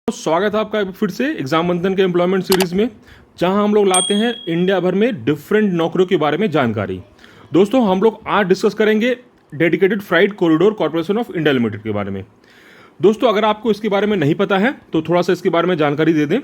तो स्वागत है आपका फिर से एग्जाम मंथन के एम्प्लॉयमेंट सीरीज में, जहां हम लोग लाते हैं इंडिया भर में डिफरेंट नौकरियों के बारे में जानकारी। दोस्तों, हम लोग आज डिस्कस करेंगे dedicated freight corridor corporation of India limited के बारे में। दोस्तों, अगर आपको इसके बारे में नहीं पता है तो थोड़ा सा इसके बारे में जानकारी दे दें।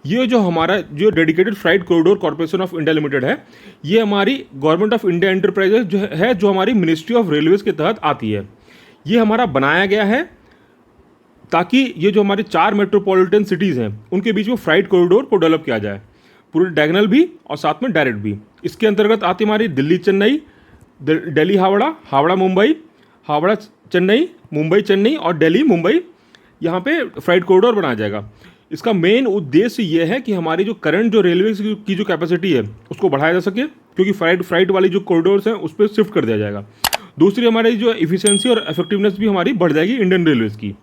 ये जो हमारा dedicated freight corridor corporation of India limited है, ये हमारी गवर्नमेंट ऑफ इंडिया एंटरप्राइजेज जो हमारी मिनिस्ट्री ऑफ रेलवेज के तहत आती है। ये हमारा बनाया गया है ताकि ये जो हमारी 4 मेट्रोपॉलिटन सिटीज़ हैं उनके बीच में फ्राइट कॉरिडोर को डेवलप किया जाए, पूरे डायगोनल भी और साथ में डायरेक्ट भी। इसके अंतर्गत आती हमारी दिल्ली चेन्नई, दिल्ली हावड़ा, हावड़ा मुंबई, हावड़ा चेन्नई, मुंबई चेन्नई और दिल्ली मुंबई। यहाँ पे फ्राइट कॉरिडोर बनाया जाएगा। इसका मेन उद्देश्य ये है कि हमारी जो करंट जो रेलवे की जो कैपेसिटी है उसको बढ़ाया जा सके, क्योंकि फ्राइट वाली जो कॉरिडोर्स हैं उस पर शिफ्ट कर दिया जाएगा। दूसरी, हमारी जो इफिशियंसी और इफेक्टिवनेस भी हमारी बढ़ जाएगी इंडियन रेलवेज़ की,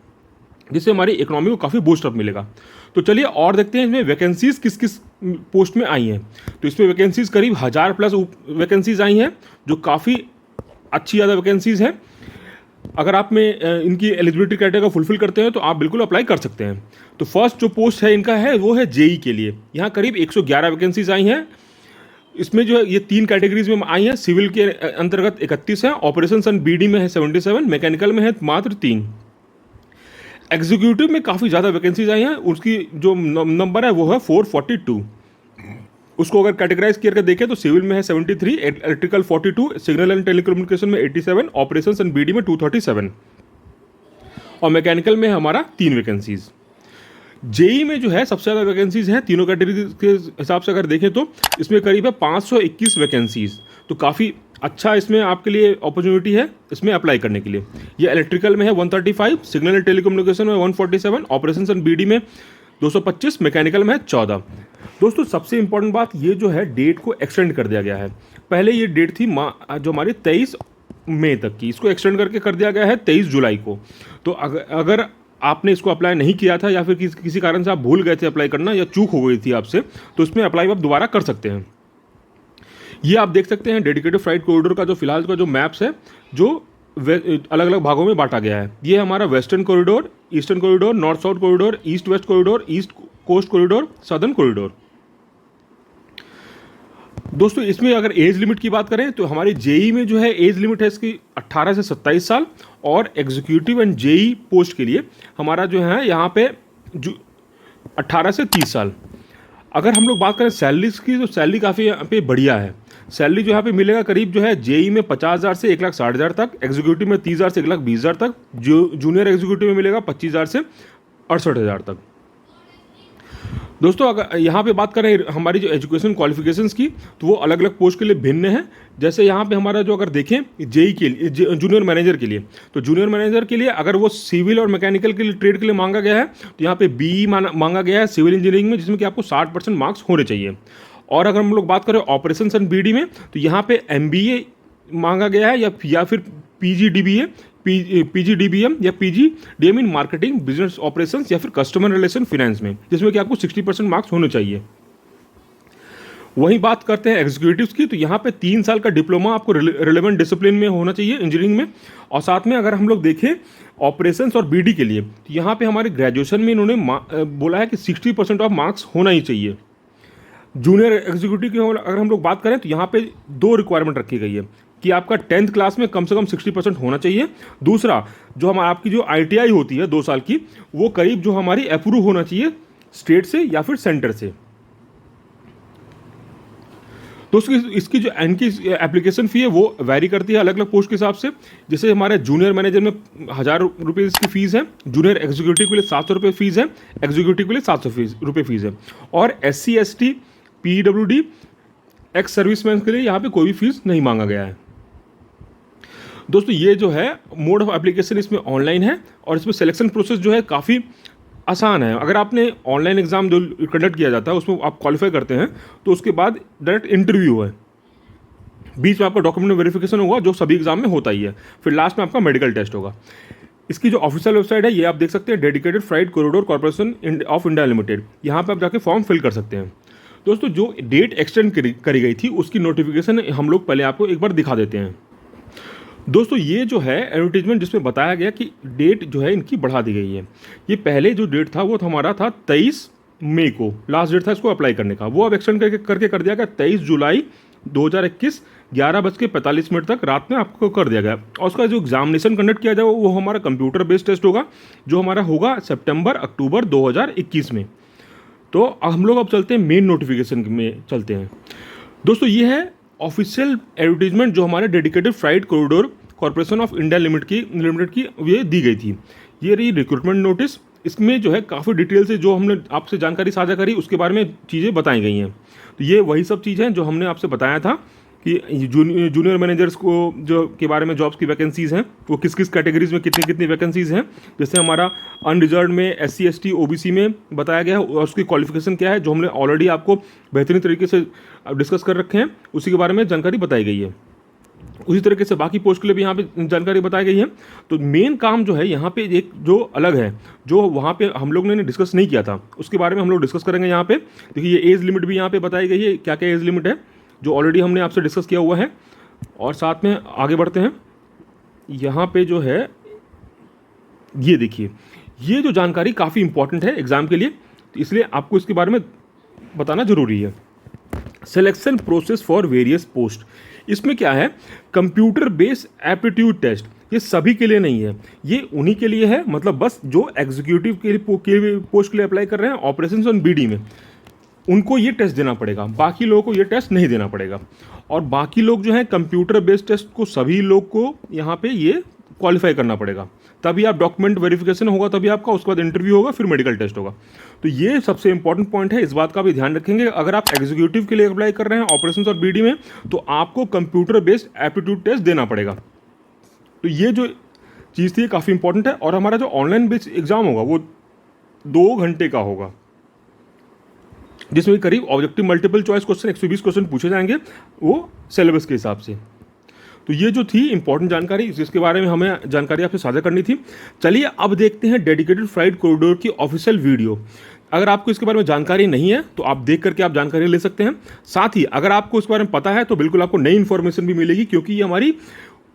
जिससे हमारी इकोनॉमी को काफ़ी बूस्ट अप मिलेगा। तो चलिए और देखते हैं इसमें वैकेंसीज किस किस पोस्ट में आई हैं। तो इसमें वैकेंसीज करीब 1000+ वैकेंसीज आई हैं, जो काफ़ी अच्छी ज़्यादा वैकेंसीज हैं। अगर आप में इनकी एलिजिबिलिटी क्राइटेरिया को फुलफिल करते हैं तो आप बिल्कुल अप्लाई कर सकते हैं। तो फर्स्ट जो पोस्ट है इनका है वो है जेई के लिए। यहाँ करीब 111 वैकेंसीज आई हैं। इसमें जो है ये 3 कैटेगरीज में आई हैं। सिविल के अंतर्गत 31 है, ऑपरेशंस एंड बीडी में है 77, मैकेनिकल में है मात्र 3। एग्जीक्यूटिव में काफ़ी ज़्यादा वैकेंसीज आई हैं। उसकी जो नंबर है वो है 442। उसको अगर कैटेगराइज करके देखें तो सिविल में है 73, इलेक्ट्रिकल 42, सिग्नल एंड टेलीकम्युनिकेशन में 87, ऑपरेशंस एंड बीडी में 237 और मैकेनिकल में हमारा 3 वैकेंसीज। जेई में जो है सबसे ज़्यादा वैकेंसीज हैं तीनों कैटेगरी के हिसाब से अगर देखें तो इसमें करीब है 521 वैकेंसीज। तो काफ़ी अच्छा इसमें आपके लिए अपॉर्चुनिटी है इसमें अप्लाई करने के लिए। ये इलेक्ट्रिकल में है 135, सिग्नल एंड टेलीकम्युनिकेशन में 147, ऑपरेशंस एंड बीडी में 225, मैकेनिकल में है 14। दोस्तों, सबसे इंपॉर्टेंट बात ये जो है डेट को एक्सटेंड कर दिया गया है। पहले ये डेट थी जो हमारी 23 मई तक की, इसको एक्सटेंड करके कर दिया गया है 23 जुलाई को। तो अगर आपने इसको अप्लाई नहीं किया था या फिर किसी कारण से आप भूल गए थे अप्लाई करना या चूक हो गई थी आपसे, तो इसमें अप्लाई आप दोबारा कर सकते हैं। ये आप देख सकते हैं डेडिकेटेड फ्राइट कॉरिडोर का जो फिलहाल का जो मैप्स है, जो अलग अलग भागों में बांटा गया है। ये हमारा western corridor, eastern corridor, north south corridor, east west corridor, east coast corridor, southern corridor. दोस्तों, इसमें अगर एज लिमिट की बात करें तो हमारी जेई में जो है एज लिमिट है इसकी 18 से 27 साल, और एग्जीक्यूटिव एंड जेई पोस्ट के लिए हमारा जो है यहाँ पे 18 से 30 साल। अगर हम लोग बात करें सैलरीज की तो सैलरी काफ़ी यहाँ पे बढ़िया है। सैलरी जो यहाँ पे मिलेगा करीब जो है जेई में 50,000 से 1,60,000 तक, एग्जीक्यूटिव में 30,000 से 1,20,000 तक, जो जूनियर एग्जीक्यूटिव में मिलेगा 25,000 से 68,000 तक। दोस्तों, अगर यहाँ पे बात करें हमारी जो एजुकेशन क्वालिफिकेशंस की, तो वो अलग अलग पोस्ट के लिए भिन्न है। जैसे यहाँ पे हमारा जो अगर देखें जेई के लिए जूनियर मैनेजर के लिए, तो जूनियर मैनेजर के लिए अगर वो सिविल और मैकेनिकल के लिए ट्रेड के लिए मांगा गया है तो यहाँ पे बीई मांगा गया है सिविल इंजीनियरिंग में, जिसमें कि आपको 60% मार्क्स होने चाहिए। और अगर हम लोग बात करें ऑपरेशंस एंड बीडी में, तो यहाँ पे एमबीए मांगा गया है या फिर पीजीडीबीए, पीजीडीबीएम या PGDM in marketing, business operations या फिर कस्टमर रिलेशन फाइनेंस में, जिसमें कि आपको 60% मार्क्स होने चाहिए। वहीं बात करते हैं एग्जीक्यूटिव्स की, तो यहाँ पे 3 साल का डिप्लोमा आपको रिलेवेंट डिसिप्लिन में होना चाहिए इंजीनियरिंग में। और साथ में अगर हम लोग देखें ऑपरेशंस और बीडी के लिए, तो यहाँ पे हमारे ग्रेजुएशन में इन्होंने बोला है कि 60% ऑफ मार्क्स होना ही चाहिए। जूनियर एग्जीक्यूटिव की अगर हम लोग बात करें तो यहाँ पे 2 रिक्वायरमेंट रखी गई है कि आपका 10th क्लास में कम से कम 60% होना चाहिए। दूसरा, जो आपकी जो आईटीआई होती है 2 साल की, वो करीब जो हमारी अप्रूव होना चाहिए स्टेट से या फिर सेंटर से। तो इसकी जो इनकी एप्लीकेशन फ़ी है वो वैरी करती है अलग अलग पोस्ट के हिसाब से। जैसे हमारे जूनियर मैनेजर में 1000 रुपये इसकी फ़ीस है, जूनियर एग्जीक्यूटिव के लिए 700 रुपये फ़ीस है, एग्जीक्यूटिव के लिए 700 रुपये फ़ीस है, और SC ST PWD ex serviceman के लिए यहाँ पे कोई भी फीस नहीं मांगा गया है। दोस्तों, ये जो है मोड ऑफ एप्लीकेशन इसमें ऑनलाइन है, और इसमें सिलेक्शन प्रोसेस जो है काफ़ी आसान है। अगर आपने ऑनलाइन एग्ज़ाम जो कंडक्ट किया जाता है उसमें आप क्वालिफाई करते हैं तो उसके बाद डायरेक्ट इंटरव्यू है, बीच में आपका डॉक्यूमेंट वेरिफिकेशन होगा जो सभी एग्जाम में होता ही है, फिर लास्ट में आपका मेडिकल टेस्ट होगा। इसकी जो ऑफिशियल वेबसाइट है ये आप देख सकते हैं, dedicated freight corridor corporation of India limited. यहाँ पर आप जाके फॉर्म फिल कर सकते हैं। दोस्तों, जो डेट एक्सटेंड करी गई थी उसकी नोटिफिकेशन हम लोग पहले आपको एक बार दिखा देते हैं। दोस्तों ये जो है एडवर्टीजमेंट जिसमें बताया गया कि डेट जो है इनकी बढ़ा दी गई है। ये पहले जो डेट था वो हमारा था 23 मई को, लास्ट डेट था इसको अप्लाई करने का, वो अब एक्सटेंड करके कर दिया गया 23 जुलाई 2021 11:45 तक रात में आपको कर दिया गया। और उसका जो एग्जामिनेशन कंडक्ट किया जाएगा वो हमारा कंप्यूटर बेस्ड टेस्ट होगा, जो हमारा होगा सितंबर अक्टूबर 2021 में। तो हम लोग अब चलते हैं मेन नोटिफिकेशन में चलते हैं। दोस्तों ये है ऑफिशियल एडवर्टीजमेंट जो हमारे dedicated freight corridor corporation of India limited की ये दी गई थी। ये रही रिक्रूटमेंट नोटिस। इसमें जो है काफ़ी डिटेल से जो हमने आपसे जानकारी साझा करी उसके बारे में चीज़ें बताई गई हैं। तो ये वही सब चीज़ हैं जो हमने आपसे बताया था कि जूनियर मैनेजर्स को जो के बारे में जॉब्स की वैकेंसीज़ हैं वो किस किस कैटेगरीज में कितनी कितनी वैकेंसीज़ हैं। जैसे हमारा अनरिजर्व में SC ST OBC में बताया गया है और उसकी क्वालिफिकेशन क्या है, जो हमने ऑलरेडी आपको बेहतरीन तरीके से डिस्कस कर रखे हैं, उसी के बारे में जानकारी बताई गई है। उसी तरीके से बाकी पोस्ट के लिए भी यहाँ पे जानकारी बताई गई है। तो मेन काम जो है यहाँ पे एक जो अलग है, जो वहाँ पे हम लोग ने डिस्कस नहीं किया था, उसके बारे में हम लोग डिस्कस करेंगे यहाँ पे। देखिए ये एज लिमिट भी यहाँ पे बताई गई है, क्या क्या एज लिमिट है जो ऑलरेडी हमने आपसे डिस्कस किया हुआ है। और साथ में आगे बढ़ते हैं, यहाँ पे जो है ये देखिए, ये जो जानकारी काफ़ी इंपॉर्टेंट है एग्जाम के लिए, तो इसलिए आपको इसके बारे में बताना जरूरी है। Selection process for various post, इसमें क्या है, कंप्यूटर बेस्ड एप्टीट्यूड टेस्ट, ये सभी के लिए नहीं है, ये उन्हीं के लिए है, मतलब बस जो एग्जीक्यूटिव के पोस्ट के लिए अप्लाई कर रहे हैं ऑपरेशंस ऑन BD में, उनको ये टेस्ट देना पड़ेगा, बाकी लोगों को ये टेस्ट नहीं देना पड़ेगा। और बाकी लोग जो हैं कंप्यूटर बेस्ड टेस्ट को सभी लोग को यहाँ पे ये क्वालिफाई करना पड़ेगा, तभी आप डॉक्यूमेंट वेरिफिकेशन होगा, तभी आपका उसके बाद इंटरव्यू होगा, फिर मेडिकल टेस्ट होगा। तो ये सबसे इंपॉर्टेंट पॉइंट है, इस बात का भी ध्यान रखेंगे। अगर आप एग्जीक्यूटिव के लिए अप्लाई कर रहे हैं ऑपरेशंस और BD में, तो आपको कंप्यूटर बेस्ड एप्टीट्यूड टेस्ट देना पड़ेगा। तो ये जो चीज़ थी काफ़ी इंपॉर्टेंट है। और हमारा जो ऑनलाइन बेस्ड एग्जाम होगा वो 2 घंटे का होगा, जिसमें करीब objective multiple choice question 120 question पूछे जाएंगे वो सिलेबस के हिसाब से। तो ये जो थी इंपॉर्टेंट जानकारी, जिसके बारे में हमें जानकारी आपसे साझा करनी थी। चलिए अब देखते हैं डेडिकेटेड फ्राइट कॉरिडोर की ऑफिशियल वीडियो। अगर आपको इसके बारे में जानकारी नहीं है तो आप देख करके आप जानकारी ले सकते हैं। साथ ही अगर आपको इसके बारे में पता है तो बिल्कुल आपको नई इन्फॉर्मेशन भी मिलेगी, क्योंकि ये हमारी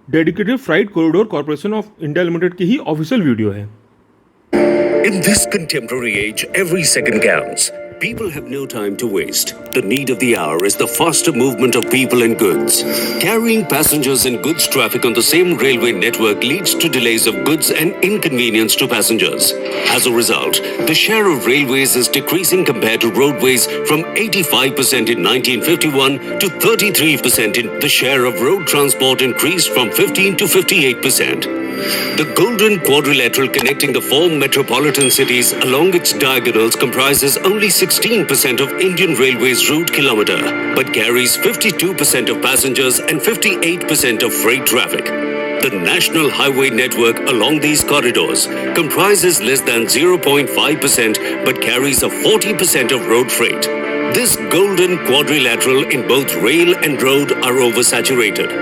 dedicated freight corridor corporation of India limited की ही ऑफिशियल वीडियो है। In this contemporary age, every second counts. People have no time to waste. The need of the hour is the faster movement of people and goods. Carrying passengers and goods traffic on the same railway network leads to delays of goods and inconvenience to passengers. As a result, the share of railways is decreasing compared to roadways from 85% in 1951 to 33%. In the share of road transport increased from 15 to 58%. The Golden Quadrilateral connecting the four metropolitan cities along its diagonals comprises only 16% of Indian Railways route kilometer, but carries 52% of passengers and 58% of freight traffic. The national highway network along these corridors comprises less than 0.5% but carries a 40% of road freight. This golden quadrilateral in both rail and road are oversaturated.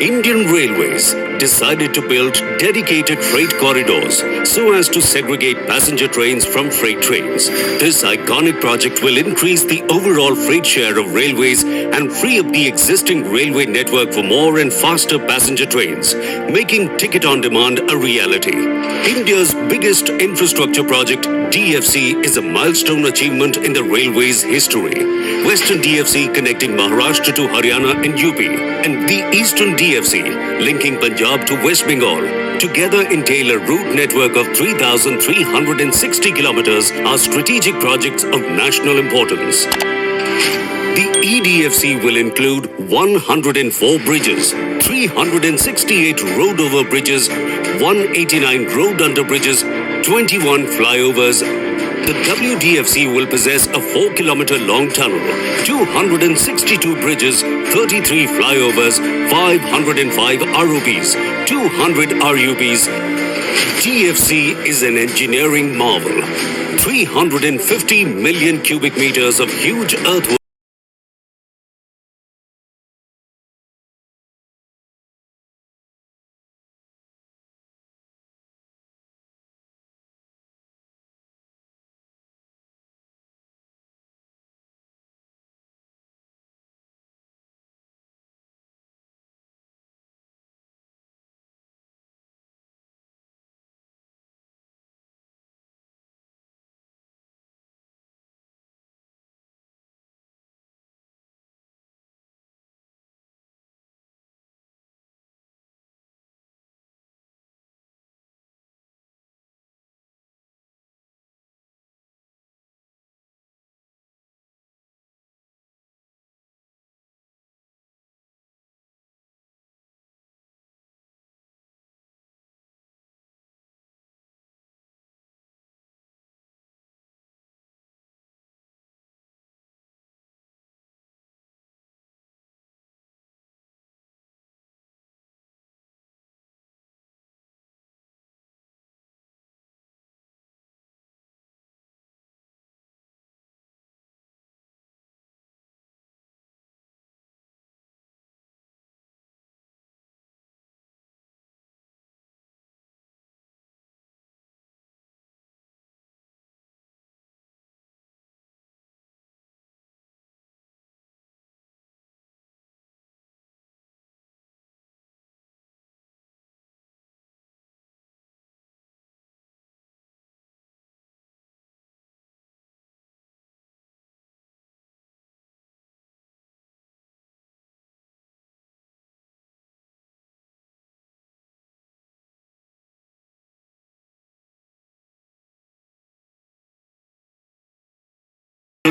Indian Railways decided to build dedicated freight corridors so as to segregate passenger trains from freight trains. This iconic project will increase the overall freight share of railways and free up the existing railway network for more and faster passenger trains, making ticket on demand a reality. India's biggest infrastructure project, DFC, is a milestone achievement in the railway's history. Western DFC connecting Maharashtra to Haryana and UP, and the Eastern DFC linking Punjab to West Bengal together entail a route network of 3,360 kilometers are strategic projects of national importance. The EDFC will include 104 bridges, 368 road over bridges, 189 road under bridges, 21 flyovers. The WDFC will possess a 4-kilometer long tunnel, 262 bridges, 33 flyovers, 505 ROBs, 200 RUBs. DFC is an engineering marvel. 350 million cubic meters of huge earthwork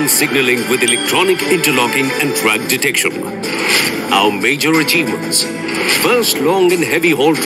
precision signaling with electronic interlocking and track detection. Our major achievements. First long and heavy haul